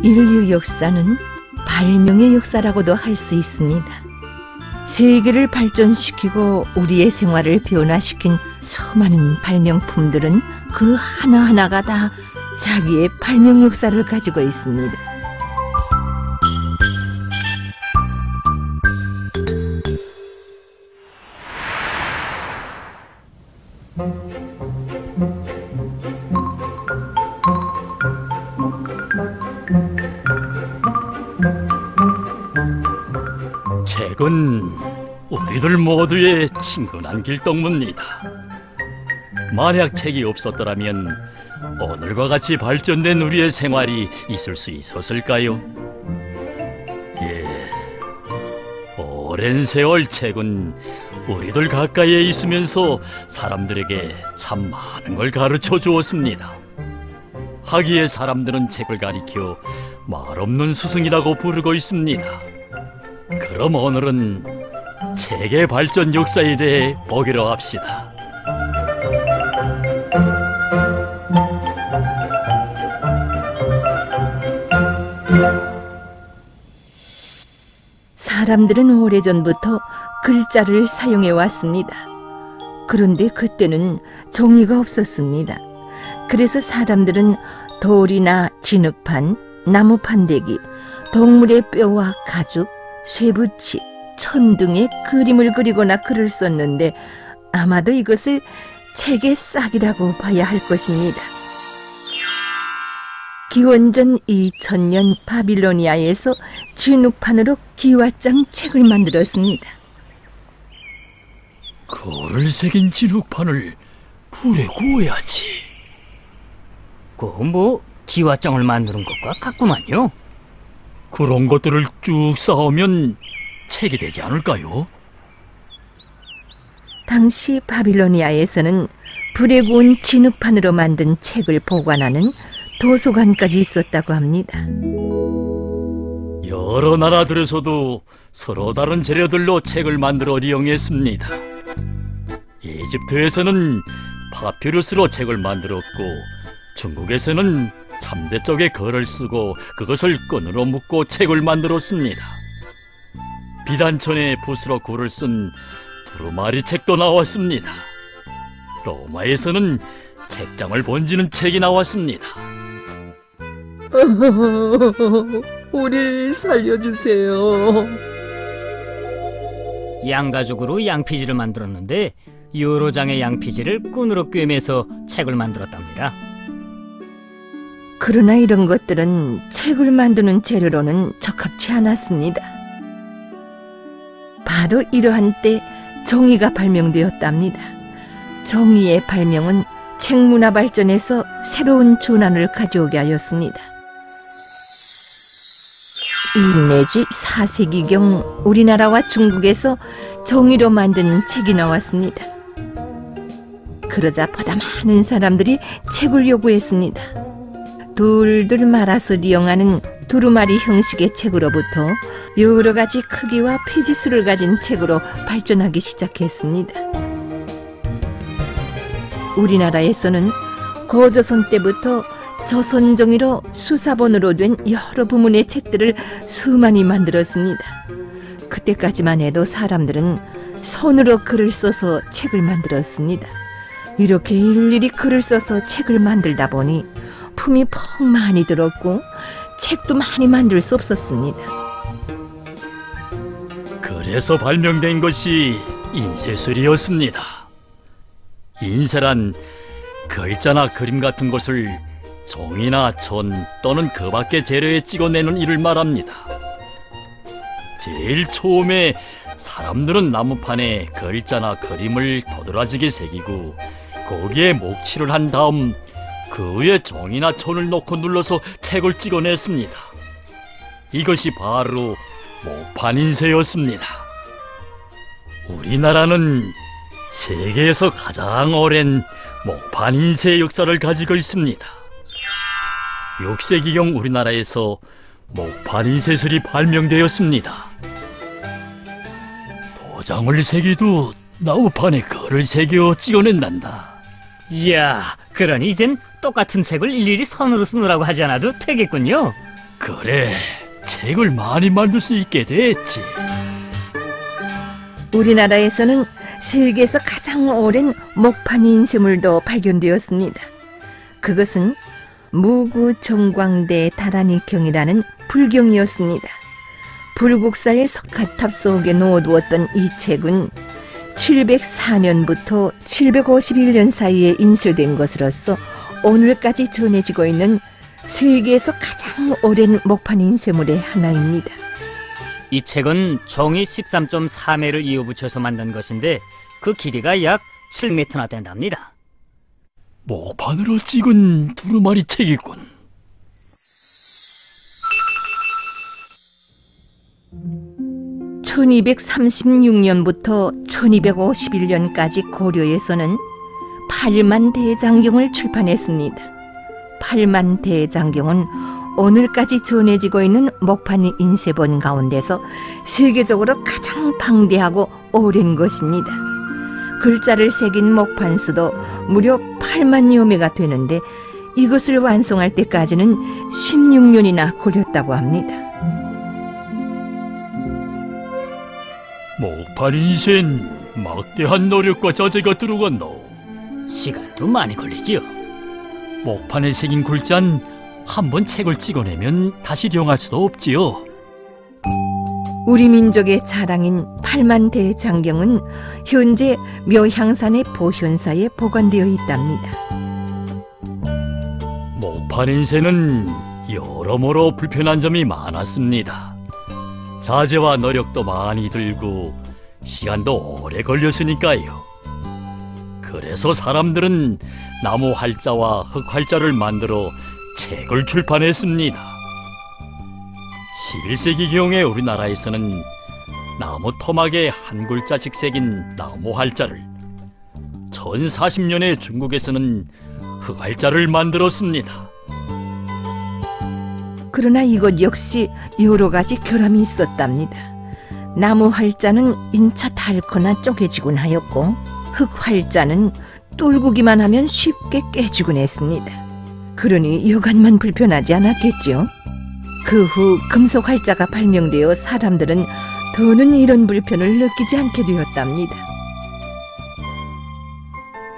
인류 역사는 발명의 역사라고도 할 수 있습니다. 세계를 발전시키고 우리의 생활을 변화시킨 수많은 발명품들은 그 하나하나가 다 자기의 발명 역사를 가지고 있습니다. 책은 우리들 모두의 친근한 길동무입니다. 만약 책이 없었더라면 오늘과 같이 발전된 우리의 생활이 있을 수 있었을까요? 오랜 세월 책은 우리들 가까이에 있으면서 사람들에게 참 많은 걸 가르쳐 주었습니다. 하기에 사람들은 책을 가리켜 말없는 스승이라고 부르고 있습니다. 그럼 오늘은 책의 발전 역사에 대해 보기로 합시다. 사람들은 오래전부터 글자를 사용해 왔습니다. 그런데 그때는 종이가 없었습니다. 그래서 사람들은 돌이나 진흙판, 나무 판대기, 동물의 뼈와 가죽, 쇠붙이, 천 등의 그림을 그리거나 글을 썼는데 아마도 이것을 책의 싹이라고 봐야 할 것입니다. 기원전 2000년 바빌로니아에서 진흙판으로 기와장 책을 만들었습니다. 글을 새긴 진흙판을 불에 구워야지. 기와장을 만드는 것과 같구만요. 그런 것들을 쭉 쌓으면 책이 되지 않을까요? 당시 바빌로니아에서는 불에 구운 진흙판으로 만든 책을 보관하는 도서관까지 있었다고 합니다. 여러 나라들에서도 서로 다른 재료들로 책을 만들어 이용했습니다. 이집트에서는 파피루스로 책을 만들었고, 중국에서는 참대 쪽에 글을 쓰고 그것을 끈으로 묶고 책을 만들었습니다. 비단천에 붓으로 글을 쓴 두루마리 책도 나왔습니다. 로마에서는 책장을 번지는 책이 나왔습니다. 우리를 살려주세요. 양가죽으로 양피지를 만들었는데 여러 장의 양피지를 끈으로 꿰매서 책을 만들었답니다. 그러나 이런 것들은 책을 만드는 재료로는 적합치 않았습니다. 바로 이러한 때 종이가 발명되었답니다. 종이의 발명은 책 문화 발전에서 새로운 전환을 가져오게 하였습니다. 1 내지 4세기경 우리나라와 중국에서 종이로 만든 책이 나왔습니다. 그러자 보다 많은 사람들이 책을 요구했습니다. 둘둘 말아서 이용하는 두루마리 형식의 책으로부터 여러 가지 크기와 페이지수를 가진 책으로 발전하기 시작했습니다. 우리나라에서는 고조선 때부터 조선 종이로 수사본으로 된 여러 부문의 책들을 수많이 만들었습니다. 그때까지만 해도 사람들은 손으로 글을 써서 책을 만들었습니다. 이렇게 일일이 글을 써서 책을 만들다 보니 품이 퍽 많이 들었고 책도 많이 만들 수 없었습니다. 그래서 발명된 것이 인쇄술이었습니다. 인쇄란 글자나 그림 같은 것을 종이나 천 또는 그 밖의 재료에 찍어내는 일을 말합니다. 제일 처음에 사람들은 나무판에 글자나 그림을 도드라지게 새기고 거기에 목칠을 한 다음 그 위에 종이나 천을 놓고 눌러서 책을 찍어냈습니다. 이것이 바로 목판 인쇄였습니다. 우리나라는 세계에서 가장 오랜 목판 인쇄 역사를 가지고 있습니다. 6세기경 우리나라에서 목판 인쇄술이 발명되었습니다. 도장을 새기도 나무판에 글을 새겨 찍어낸단다. 이야, 그러니 이젠 똑같은 책을 일일이 선으로 쓰느라고 하지 않아도 되겠군요. 그래, 책을 많이 만들 수 있게 됐지. 우리나라에서는 세계에서 가장 오랜 목판 인쇄물도 발견되었습니다. 그것은 무구정광대 다라니경이라는 불경이었습니다. 불국사의 석가탑 속에 놓아두었던 이 책은 704년부터 751년 사이에 인쇄된 것으로서 오늘까지 전해지고 있는 세계에서 가장 오랜 목판 인쇄물의 하나입니다. 이 책은 종이 13.4매를 이어붙여서 만든 것인데 그 길이가 약 7m나 된답니다. 목판으로 찍은 두루마리 책이군. (1236년부터) (1251년까지) 고려에서는 팔만대장경을 출판했습니다. 팔만대장경은 오늘까지 전해지고 있는 목판 인쇄본 가운데서 세계적으로 가장 방대하고 오랜 것입니다. 글자를 새긴 목판 수도 무려 8만여 매가 되는데 이것을 완성할 때까지는 16년이나 걸렸다고 합니다. 목판 인쇄엔 막대한 노력과 자재가 들어간노. 시간도 많이 걸리지요. 목판에 새긴 글자는 한번 책을 찍어내면 다시 령할 수도 없지요. 우리 민족의 자랑인 팔만대장경은 현재 묘향산의 보현사에 보관되어 있답니다. 목판 인쇄는 여러모로 불편한 점이 많았습니다. 자재와 노력도 많이 들고 시간도 오래 걸렸으니까요. 그래서 사람들은 나무 활자와 흙 활자를 만들어 책을 출판했습니다. 11세기경에 우리나라에서는 나무 토막에 한 글자씩 새긴 나무 활자를, 1040년에 중국에서는 흙 활자를 만들었습니다. 그러나 이것 역시 여러 가지 결함이 있었답니다. 나무 활자는 인차 닳거나 쪼개지곤 하였고 흙 활자는 똘구기만 하면 쉽게 깨지곤 했습니다. 그러니 여간만 불편하지 않았겠죠. 그 후 금속 활자가 발명되어 사람들은 더는 이런 불편을 느끼지 않게 되었답니다.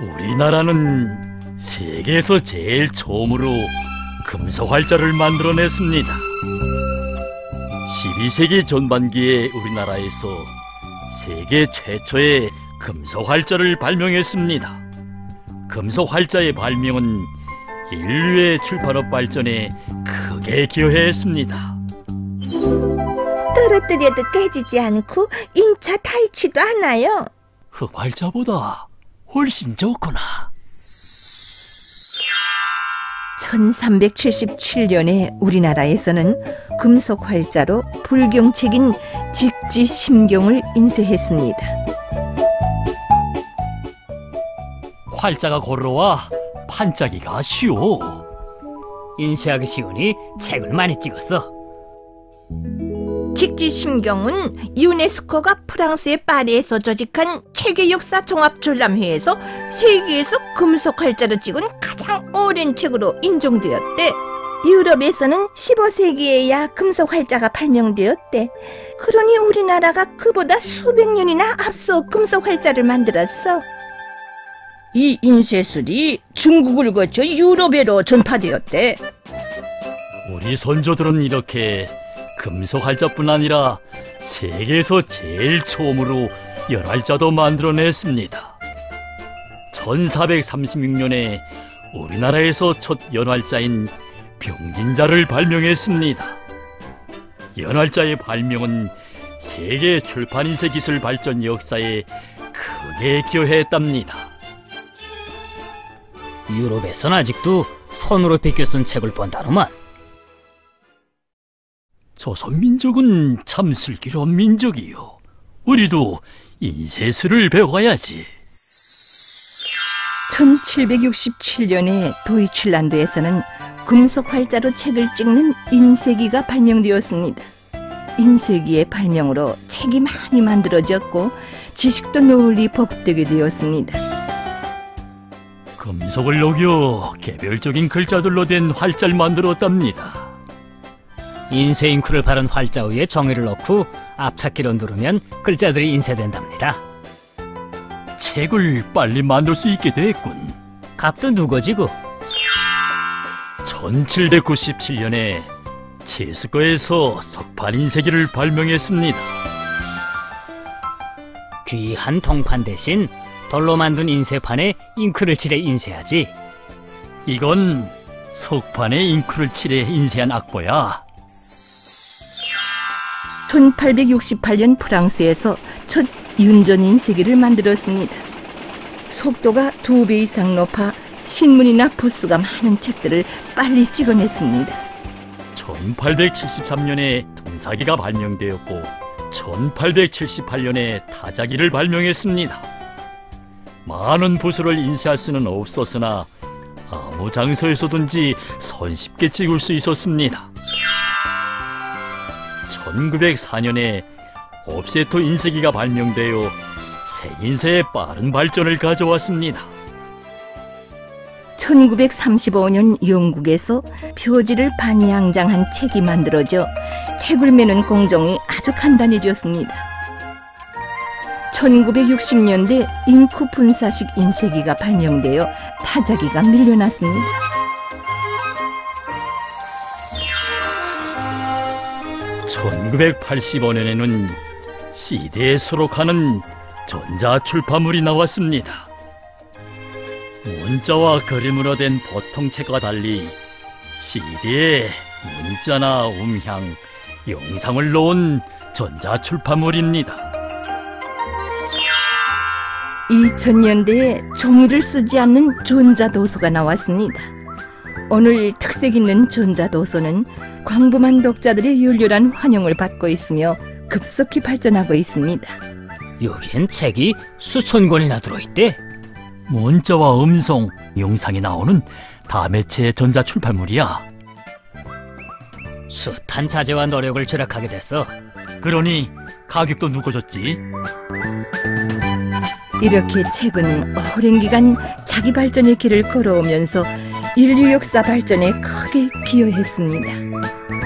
우리나라는 세계에서 제일 처음으로 금속 활자를 만들어냈습니다. 12세기 전반기에 우리나라에서 세계 최초의 금속 활자를 발명했습니다. 금속 활자의 발명은 인류의 출판업 발전에 크게 기여했습니다. 떨어뜨려도 깨지지 않고 인차 닳지도 않아요. 흙활자보다 훨씬 좋구나. 1377년에 우리나라에서는 금속 활자로 불경책인 직지심경을 인쇄했습니다. 활자가 고르와 판짜기가 쉬워. 인쇄하기 쉬우니 책을 많이 찍었어. 직지심경은 유네스코가 프랑스의 파리에서 조직한 세계 역사 종합 전람회에서 세계에서 금속 활자로 찍은 가장 오랜 책으로 인정되었대. 유럽에서는 15세기에야 금속 활자가 발명되었대. 그러니 우리나라가 그보다 수백 년이나 앞서 금속 활자를 만들었어. 이 인쇄술이 중국을 거쳐 유럽으로 전파되었대. 우리 선조들은 이렇게 금속 활자뿐 아니라 세계에서 제일 처음으로 열활자도 만들어냈습니다. 1436년에 우리나라에서 첫 연활자인 병진자를 발명했습니다. 연활자의 발명은 세계 출판인쇄 기술 발전 역사에 크게 기여했답니다. 유럽에선 아직도 손으로 비껴 쓴 책을 본다노만. 조선민족은 참 슬기로운 민족이요. 우리도 인쇄술을 배워야지. 1767년에 도이칠란드에서는 금속 활자로 책을 찍는 인쇄기가 발명되었습니다. 인쇄기의 발명으로 책이 많이 만들어졌고 지식도 널리 보급되게 되었습니다. 금속을 녹여 개별적인 글자들로 된 활자를 만들었답니다. 인쇄 잉크를 바른 활자 위에 종이를 넣고 앞찾기로 누르면 글자들이 인쇄된답니다. 책을 빨리 만들 수 있게 됐군. 값도 누거지고. 1797년에 체스코에서 석판 인쇄기를 발명했습니다. 귀한 동판 대신 돌로 만든 인쇄판에 잉크를 칠해 인쇄하지. 이건 석판에 잉크를 칠해 인쇄한 악보야. 1868년 프랑스에서 첫 윤전 인쇄기를 만들었습니다. 속도가 2배 이상 높아 신문이나 부수가 많은 책들을 빨리 찍어냈습니다. 1873년에 둔사기가 발명되었고 1878년에 타자기를 발명했습니다. 많은 부수를 인쇄할 수는 없었으나 아무 장소에서든지 손쉽게 찍을 수 있었습니다. 1904년에 옵세토 인쇄기가 발명되어 색인쇄의 빠른 발전을 가져왔습니다. 1935년 영국에서 표지를 반양장한 책이 만들어져 책을 매는 공정이 아주 간단해졌습니다. 1960년대 잉크 분사식 인쇄기가 발명되어 타자기가 밀려났습니다. 1985년에는 CD에 수록하는 전자출판물이 나왔습니다. 문자와 그림으로 된 보통 책과 달리 CD에 문자나 음향, 영상을 넣은 전자출판물입니다. 2000년대에 종이를 쓰지 않는 전자도서가 나왔습니다. 오늘 특색 있는 전자도서는 광범한 독자들의 열렬한 환영을 받고 있으며 급속히 발전하고 있습니다. 여기엔 책이 수천 권이나 들어있대. 문자와 음성, 영상이 나오는 다매체의 전자출판물이야. 숱한 자재와 노력을 절약하게 됐어. 그러니 가격도 누궈졌지. 이렇게 책은 오랜 기간 자기 발전의 길을 걸어오면서 인류 역사 발전에 크게 기여했습니다.